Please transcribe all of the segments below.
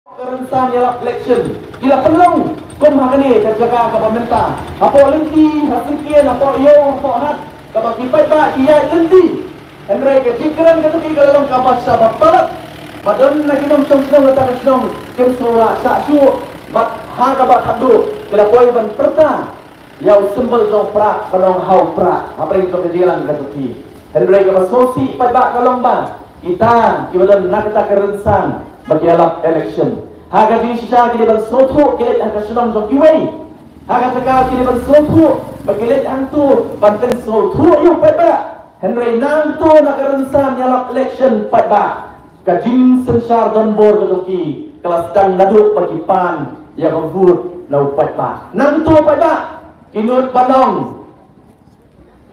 Kerensan ialah election. Bila perlu kum hak ni jaga ke pemerintah. Apa lenti, hasilkian, apa yo, apa hat. Kalau kipai tak ia lenti. Henry ke cikran ke tu kita dalam kapal sahabat barat. Padahal nak kita senang letak senang. Kem suara saksu. Mat ha kabat hadu. Bila koi ban perta. Yang sembel jong prak, kalong hau prak. Apa yang kita jalan ke tu ki. Henry ke masosi pai bak kalong ba. Kita nak kita kerensan bagi alap election. Haga di sisa kini bersotu kilit haga senang jom kiwai. Haga sekal kini bersotu bagi kilit hantu banten sotu yung pada. Henry nanto nak kerensan alap election pada. Kajim sensar dan bor keduki kelas dan naduk bagi pan yang kebut lau pada. Nanto pada kinut bandong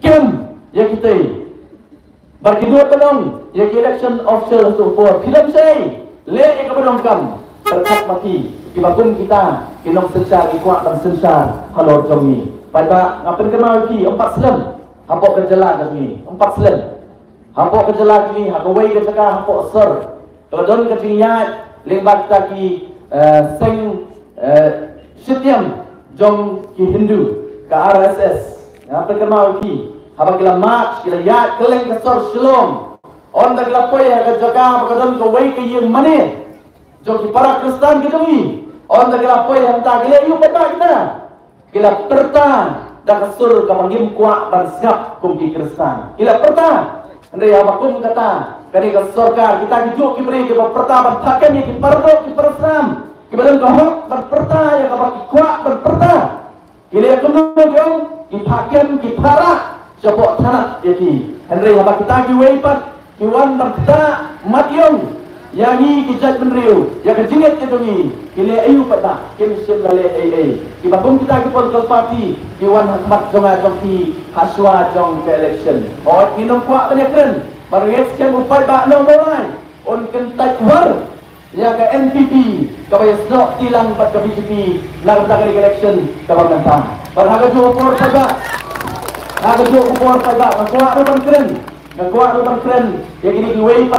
kim ya kita. Berkedua pelong, ya election official untuk board. Film saya, leh kepada kam terkat mati. Kibagum kita, kinong sensar ikuat dan sensar kalau jomi. Pada ngapain kenal lagi 4 selam, hapok kejelas lagi 4 selam. Hapok kejelas lagi, hakawai ketika hapok ser. Kalau don ketinggian, lembat lagi seng setiam jom ki Hindu ke RSS. Ngapain kenal lagi? Apa kila march, kila yat, keleng kesor shalom. On dah kila poy, akan jaga, makadam kawai ke yang mana? Jom para Kristen kita ni. On dah kila poy, hantar kila yuk peta kita. Kila perta, dah kesur kamangim kuat dan siap kumki Kristen. Kila perta, anda yang makum kata, kani kesor ka kita hidup kibri kita perta berpakai ni kita perdo kita Islam. Kita kahok berperta yang kapal kuat berperta. Kila kemudian kita hakim kita para. Jabok tanah jadi Henry apa kita kiwaipat kiwan berkata mationg yang ini kijat menriu yang kejingat itu ni kile ayu pada kimsim lale kibagum kita kipol parti kiwan hakmat jonga jongki haswa jong ke election kinong kuat penyakren baru yesken upai bak nong bolai on kentai war ya ke NPP kabaya snok tilang pat ke BJP lang tak election kabang nantang berharga jual por saja. Aku juga kupor pada, ngakuat rupan keren, yang ini giway